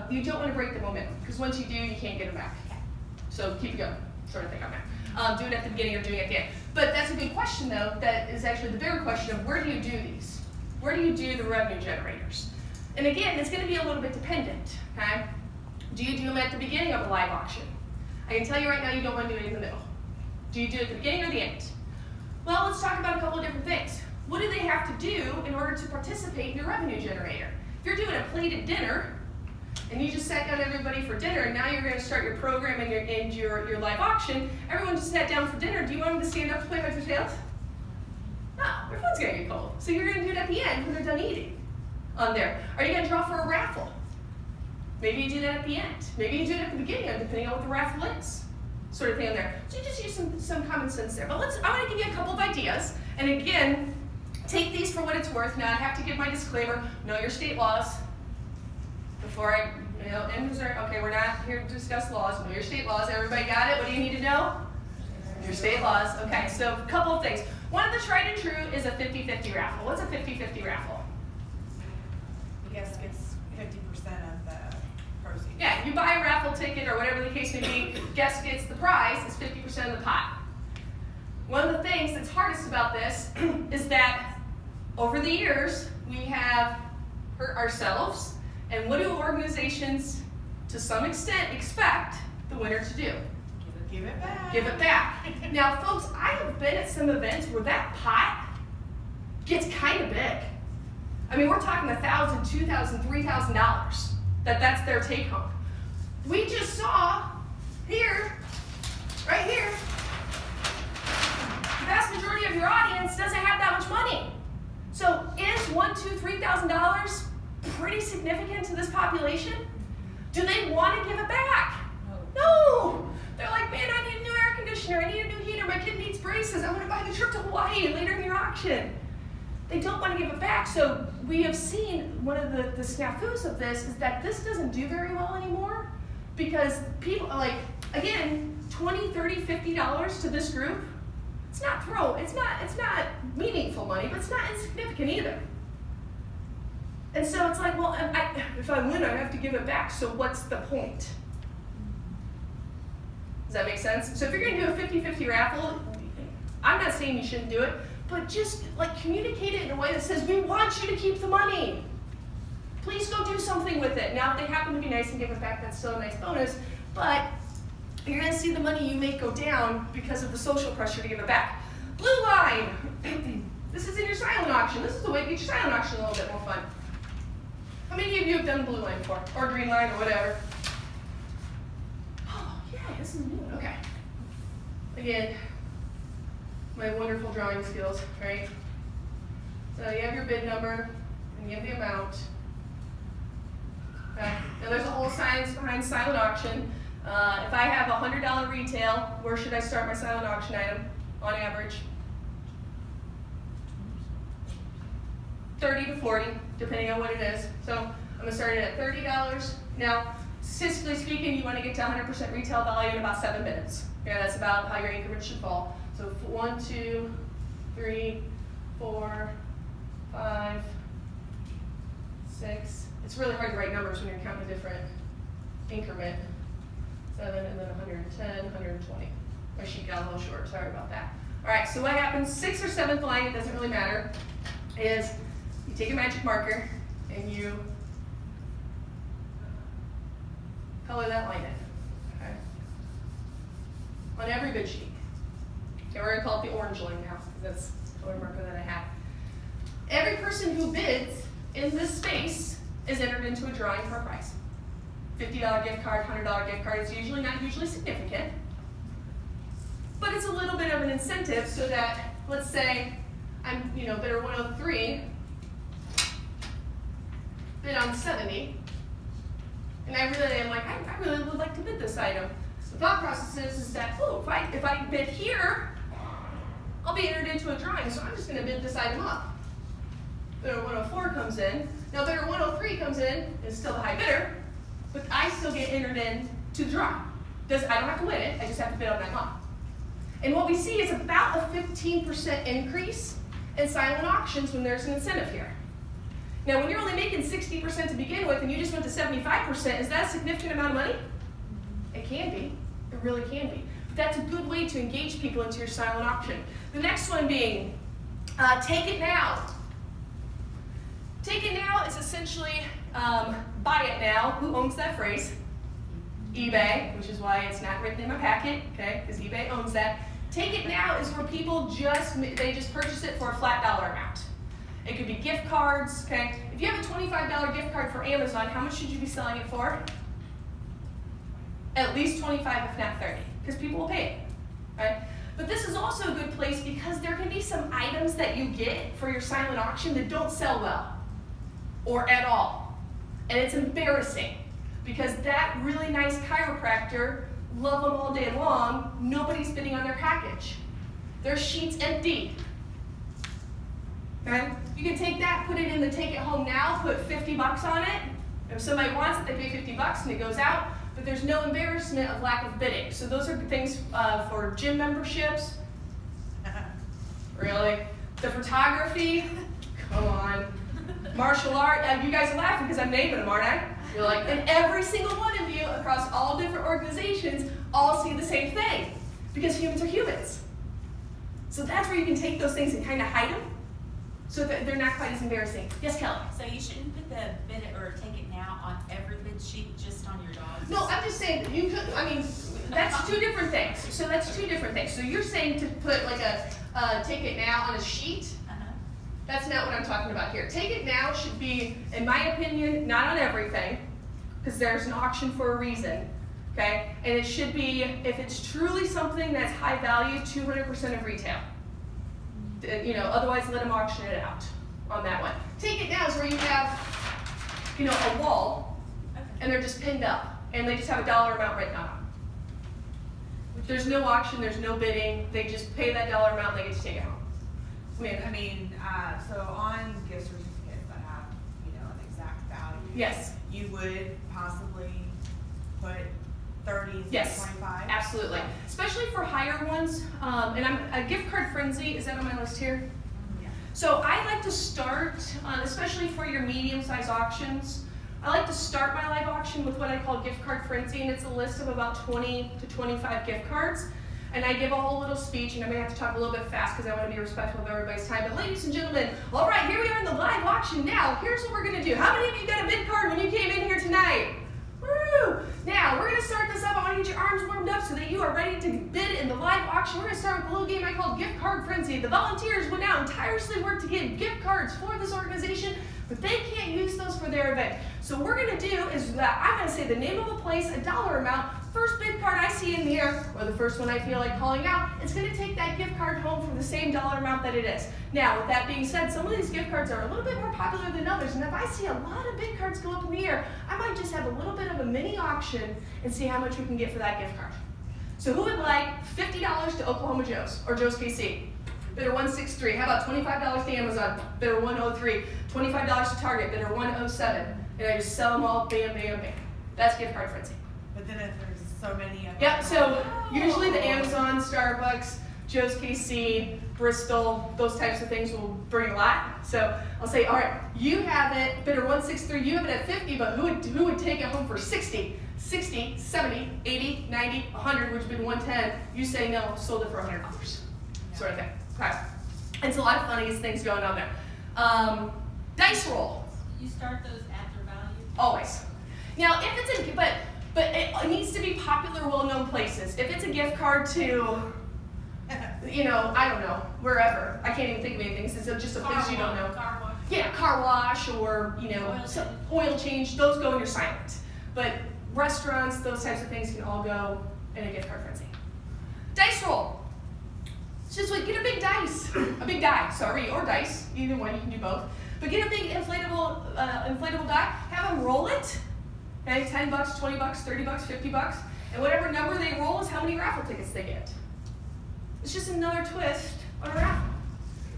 You don't want to break the momentum, because once you do, you can't get it back. Okay. So keep it going, sort of thing on that. Do it at the beginning or doing it at the end. But that's a good question, though. That is actually the bigger question of where do you do these? Where do you do the revenue generators? And again, it's going to be a little bit dependent, okay? Do you do them at the beginning of a live auction? I can tell you right now you don't want to do it in the middle. Do you do it at the beginning or the end? Well, let's talk about a couple of different things. What do they have to do in order to participate in your revenue generator? If you're doing a plated dinner, and you just sat down everybody for dinner, and now you're going to start your program and your live auction, everyone just sat down for dinner, do you want them to stand up to play heads or tails? No, their phone's going to get cold. So you're going to do it at the end when they're done eating on there. Are you going to draw for a raffle? Maybe you do that at the end. Maybe you do it at the beginning, depending on what the raffle is. Sort of thing on there. So you just use some common sense there. But I want to give you a couple of ideas. And again, take these for what it's worth. Now I have to give my disclaimer, know your state laws. Before I, end Missouri, okay, we're not here to discuss laws. Know your state laws. Everybody got it? What do you need to know? Your state laws. Okay, so a couple of things. One of the tried and true is a 50-50 raffle. What's a 50-50 raffle? The guest gets 50% of the proceeds. Yeah, you buy a raffle ticket or whatever the case may be, guest gets the prize, it's 50% of the pot. One of the things that's hardest about this is that over the years, we have hurt ourselves, and what do organizations, to some extent, expect the winner to do? Give it back. Give it back. Now, folks, I have been at some events where that pot gets kind of big. I mean, we're talking $1,000, $2,000, $3,000. That's their take home. We just saw here, right here, the vast majority of your audience doesn't have that much money. So is $1,000, $2,000, $3,000 pretty significant to this population? Do they want to give it back? No. They're like, man, I need a new air conditioner, I need a new heater, my kid needs braces, I want to buy the trip to Hawaii later in your auction. They don't want to give it back. So we have seen one of the snafus of this is that this doesn't do very well anymore because people are like, again, $20, $30, $50 to this group, it's not meaningful money, but it's not insignificant either. And so it's like, well, if I win, I have to give it back, so what's the point? Does that make sense? So if you're going to do a 50-50 raffle, I'm not saying you shouldn't do it, but just like communicate it in a way that says, we want you to keep the money. Please go do something with it. Now, if they happen to be nice and give it back, that's still a nice bonus, but you're going to see the money you make go down because of the social pressure to give it back. Blue line. This is in your silent auction. This is the way to get your silent auction a little bit more fun. How many of you have done blue line before? Or green line or whatever? Oh, yeah, this is a new one. Okay. Again, my wonderful drawing skills, right? So you have your bid number, and you have the amount. Okay. Now there's a whole science behind silent auction. If I have a $100 retail, where should I start my silent auction item on average? 30 to 40, depending on what it is. So I'm going to start it at $30. Now, statistically speaking, you want to get to 100% retail value in about 7 minutes. Yeah, that's about how your increments should fall. So 1, 2, 3, 4, 5, 6. It's really hard to write numbers when you're counting a different increment. 7 and then 110, 120. My sheet got a little short, sorry about that. All right, so what happens, 6th or 7th line, it doesn't really matter, is you take a magic marker and you color that line in, okay? On every bid sheet. Okay, we're gonna call it the orange line now, because that's the color marker that I have. Every person who bids in this space is entered into a drawing for a prize. $50 gift card, $100 gift card. It's usually not hugely significant, but it's a little bit of an incentive so that, let's say, I'm, bidder 103, bid on 70, and I really would like to bid this item. The thought process is that, if I bid here, I'll be entered into a drawing, so I'm just going to bid this item up. Bidder 104 comes in. Now bidder 103 comes in, is still the high bidder, but I still get entered in to the drawing. I don't have to win it, I just have to bid on that lot. And what we see is about a 15% increase in silent auctions when there's an incentive here. Now when you're only making 60% to begin with and you just went to 75%, is that a significant amount of money? It can be, it really can be. But that's a good way to engage people into your silent auction. The next one being, take it now. Take it now is essentially buy it now. Who owns that phrase? eBay, which is why it's not written in my packet, okay? Because eBay owns that. Take it now is where people just purchase it for a flat dollar amount. It could be gift cards, okay? If you have a $25 gift card for Amazon, how much should you be selling it for? At least 25, if not 30, because people will pay it, right? But this is also a good place because there can be some items that you get for your silent auction that don't sell well or at all. And it's embarrassing because that really nice chiropractor, love them all day long, nobody's bidding on their package. Their sheet's empty. Okay? You can take that, put it in the take it home now, put 50 bucks on it. If somebody wants it, they pay 50 bucks and it goes out. But there's no embarrassment of lack of bidding. So those are things for gym memberships. Really? The photography? Come on. Martial art? You guys are laughing because I'm naming them, aren't I? You're like, and every single one of you across all different organizations all see the same thing because humans are humans. So that's where you can take those things and kind of hide them so that they're not quite as embarrassing. Yes, Kelly? So you shouldn't put the bid it or take it now on every bid sheet, just on your dogs? No, I'm just saying that you could, that's two different things. So that's two different things. So you're saying to put like a take it now on a sheet? That's not what I'm talking about here. Take it now should be, in my opinion, not on everything, because there's an auction for a reason, okay? And it should be, if it's truly something that's high value, 200% of retail. Otherwise let them auction it out on that one. Take it now is where you have, a wall, and they're just pinned up, and they just have a dollar amount written on them. There's no auction, there's no bidding, they just pay that dollar amount and they get to take it home. So on gift certificates that have, an exact value. Yes. You would possibly put 30s Yes, and 25? absolutely. Especially for higher ones. And a gift card frenzy, is that on my list here? Yeah. So I like to start, especially for your medium-sized auctions, I like to start my live auction with what I call gift card frenzy, and it's a list of about 20 to 25 gift cards. And I give a whole little speech, and I'm going to have to talk a little bit fast because I want to be respectful of everybody's time. But ladies and gentlemen, all right, here we are in the live auction now. Here's what we're going to do. How many of you got a bid card when you came in here tonight? Woo! Now, we're going to start this up. I want to get your arms warmed up so that you are ready to bid in the live auction. We're going to start with a little game I call Gift Card Frenzy. The volunteers went out and tirelessly worked to get gift cards for this organization, but they can't use those for their event. So what we're going to do is I'm going to say the name of a place, a dollar amount. First bid card I see in here, or the first one I feel like calling out, it's going to take that gift card home for the same dollar amount that it is. Now, with that being said, some of these gift cards are a little bit more popular than others, and if I see a lot of bid cards go up in the air, I might just have a little bit of a mini auction and see how much we can get for that gift card. So who would like $50 to Oklahoma Joe's, or Joe's KC? Bidder 163. How about $25 to Amazon? Bidder 103. $25 to Target. Bidder 107. And I just sell them all, bam, bam, bam. That's gift card frenzy. But then if there's so many of them. Yep, so usually the Amazon, Starbucks, Joe's KC, Bristol, those types of things will bring a lot. So I'll say, all right, you have it, bidder 163, you have it at 50, but who would take it home for 60? 60, 70, 80, 90, 100, which would be 110. You say no, sold it for $100. Sort of thing. Okay. And it's a lot of funniest things going on there. Dice roll. You start those after value? Always. Now, if it's a, but it needs to be popular, well-known places. If it's a gift card to, I don't know, wherever. I can't even think of anything. It's just a place you don't know. Car wash. Yeah, car wash or, oil change, those go in your silent. But restaurants, those types of things can all go in a gift card frenzy. Dice roll. It's just like, get a big dice, a big die, sorry, or dice, either one, you can do both. But get a big inflatable die, have them roll it, okay, $10, $20, $30, $50, and whatever number they roll is how many raffle tickets they get. It's just another twist on a raffle.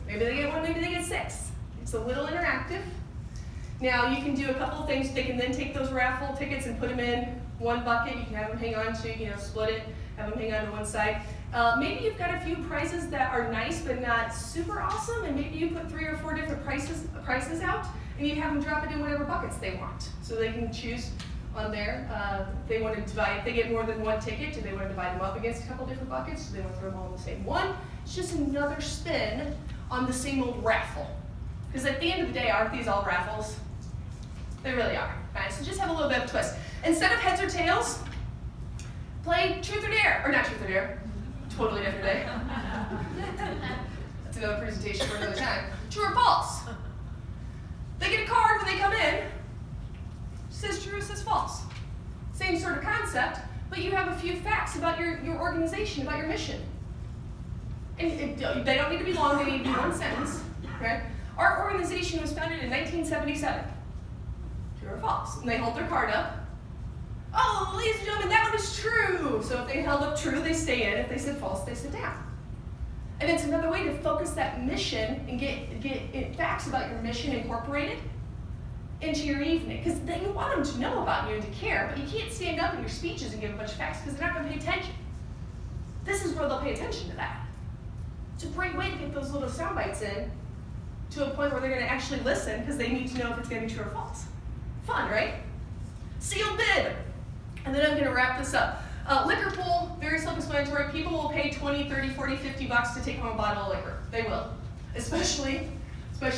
Maybe they get one, maybe they get 6. It's a little interactive. Now you can do a couple of things. They can then take those raffle tickets and put them in one bucket. You can have them hang on to, split it, have them hang on to one side. Maybe you've got a few prizes that are nice but not super awesome, and maybe you put 3 or 4 different prices out, and you have them drop it in whatever buckets they want. So they can choose on there. If they want to divide, if they get more than one ticket, do they want to divide them up against a couple different buckets? Do they want to throw them all in the same one? It's just another spin on the same old raffle. Because at the end of the day, aren't these all raffles? They really are. Right? So just have a little bit of a twist. Instead of heads or tails, play truth or dare. Or not truth or dare. Totally different day. That's another presentation for another time. True or false? They get a card when they come in. It says true, it says false. Same sort of concept, but you have a few facts about your organization, about your mission. And they don't need to be long, they need to be one sentence. Okay? Our organization was founded in 1977. True or false? And they hold their card up. Oh, ladies and gentlemen, that one is true. So if they held up true, they stay in. If they said false, they sit down. And it's another way to focus that mission and get facts about your mission incorporated into your evening. Because you want them to know about you and to care, but you can't stand up in your speeches and give a bunch of facts because they're not going to pay attention. This is where they'll pay attention to that. It's a great way to get those little sound bites in to a point where they're going to actually listen because they need to know if it's going to be true or false. Fun, right? Sealed bid. And then I'm going to wrap this up. Liquor pool, very self-explanatory. People will pay 20, 30, 40, 50 bucks to take home a bottle of liquor. They will. Especially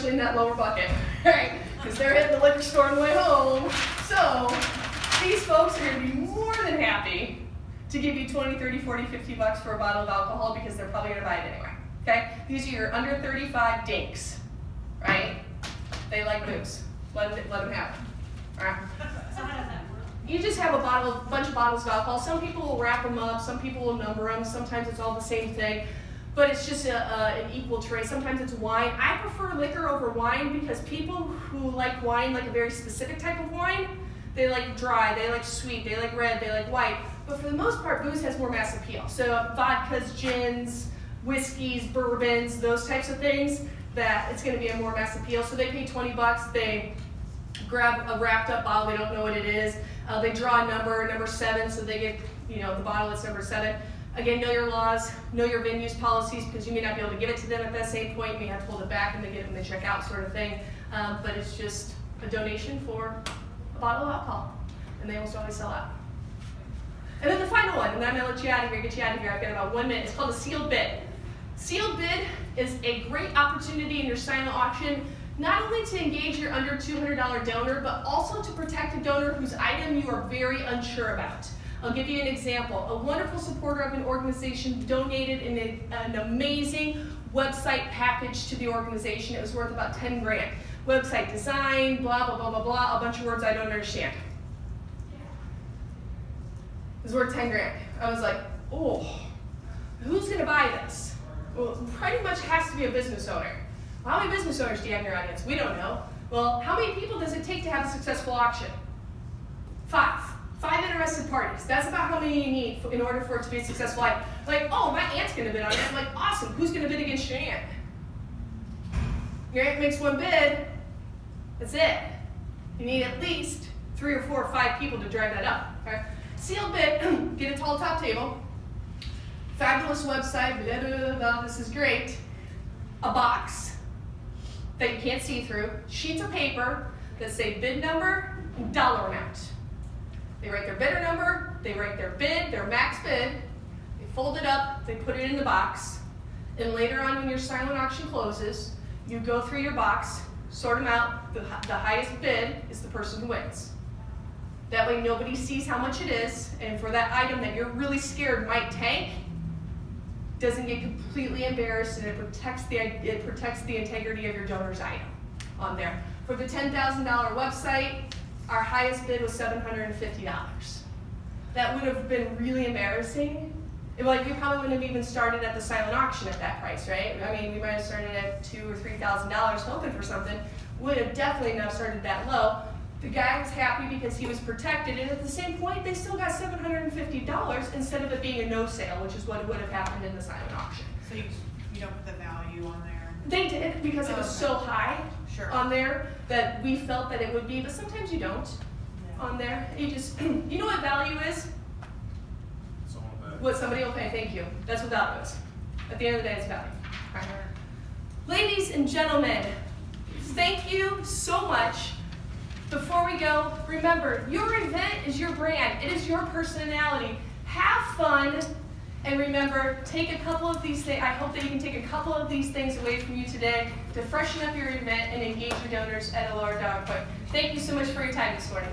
in that lower bucket, right? Because they're hitting the liquor store on the way home. So these folks are going to be more than happy to give you 20, 30, 40, 50 bucks for a bottle of alcohol because they're probably going to buy it anyway. Okay? These are your under 35 dinks, right? They like booze. Let them have it. All right? So how does that work? You just have a bunch of bottles of alcohol. Some people will wrap them up, some people will number them, sometimes it's all the same thing, but it's just an equal tray. Sometimes it's wine. I prefer liquor over wine because people who like wine like a very specific type of wine. They like dry, they like sweet, they like red, they like white. But for the most part, booze has more mass appeal. So vodkas, gins, whiskeys, bourbons, those types of things, that it's going to be a more mass appeal. So they pay 20 bucks, they grab a wrapped up bottle, they don't know what it is. They draw a number 7, so they get, the bottle that's number 7. Again, know your laws, know your venue's policies, because you may not be able to give it to them at that same point. You may have to hold it back and they get it when they check out, sort of thing. But it's just a donation for a bottle of alcohol, and they almost always sell out. And then the final one, and then I'm going to let you out of here, get you out of here. I've got about 1 minute. It's called a sealed bid. Sealed bid is a great opportunity in your silent auction, not only to engage your under $200 donor, but also to protect a donor whose item you are very unsure about. I'll give you an example. A wonderful supporter of an organization donated an amazing website package to the organization. It was worth about 10 grand. Website design, blah, blah, blah, blah, blah, a bunch of words I don't understand. It was worth 10 grand. I was like, oh, who's gonna buy this? Well, pretty much has to be a business owner. Well, how many business owners do you have in your audience? We don't know. Well, how many people does it take to have a successful auction? 5. 5 interested parties. That's about how many you need in order for it to be a successful auction. Like, oh, my aunt's gonna bid on it. I'm like, awesome, who's gonna bid against your aunt? Your aunt makes one bid, that's it. You need at least 3 or 4 or 5 people to drive that up. Okay? Sealed bid, get a tall top table, fabulous website, blah, blah, blah, blah, this is great. A box that you can't see through, sheets of paper that say bid number and dollar amount. They write their bidder number, they write their bid, their max bid, they fold it up, they put it in the box, and later on when your silent auction closes, you go through your box sort them out, the highest bid is the person who wins. That way nobody sees how much it is, and for that item that you're really scared might tank, doesn't get completely embarrassed, and it protects the integrity of your donor's item on there. For the $10,000 website, our highest bid was $750. That would have been really embarrassing. Like, we probably wouldn't have even started at the silent auction at that price, right? I mean, we might have started at $2,000 or $3,000 hoping for something. Would have definitely not started that low. The guy was happy because he was protected, and at the same point, they still got $750 instead of it being a no sale, which is what would have happened in the silent auction. So you don't put the value on there? They did, because it was Okay. so high Sure. on there that we felt that it would be, but sometimes you don't Yeah. on there. You just, you know what value is? It's all about. What somebody will pay, thank you. That's what value is. At the end of the day, it's value. Right. Ladies and gentlemen, thank you so much. Before we go, remember, your event is your brand. It is your personality. Have fun. And remember, take a couple of these things. I hope that you can take a couple of these things away from you today to freshen up your event and engage your donors at a lower dollar point. Thank you so much for your time this morning.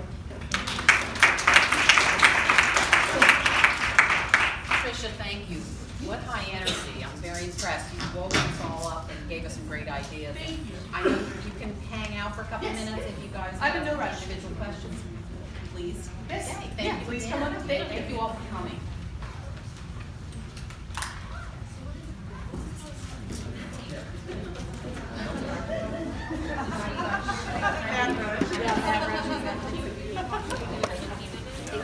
Tricia, thank you. What high energy. I'm very impressed. You woke us all up and gave us some great ideas. Thank you. I know you can hang out for a couple Yes. minutes if you guys I'm in have no rush. individual questions. Please. Yes. Okay, Yeah, thank you please again. come on up. Thank you. Thank you all for coming.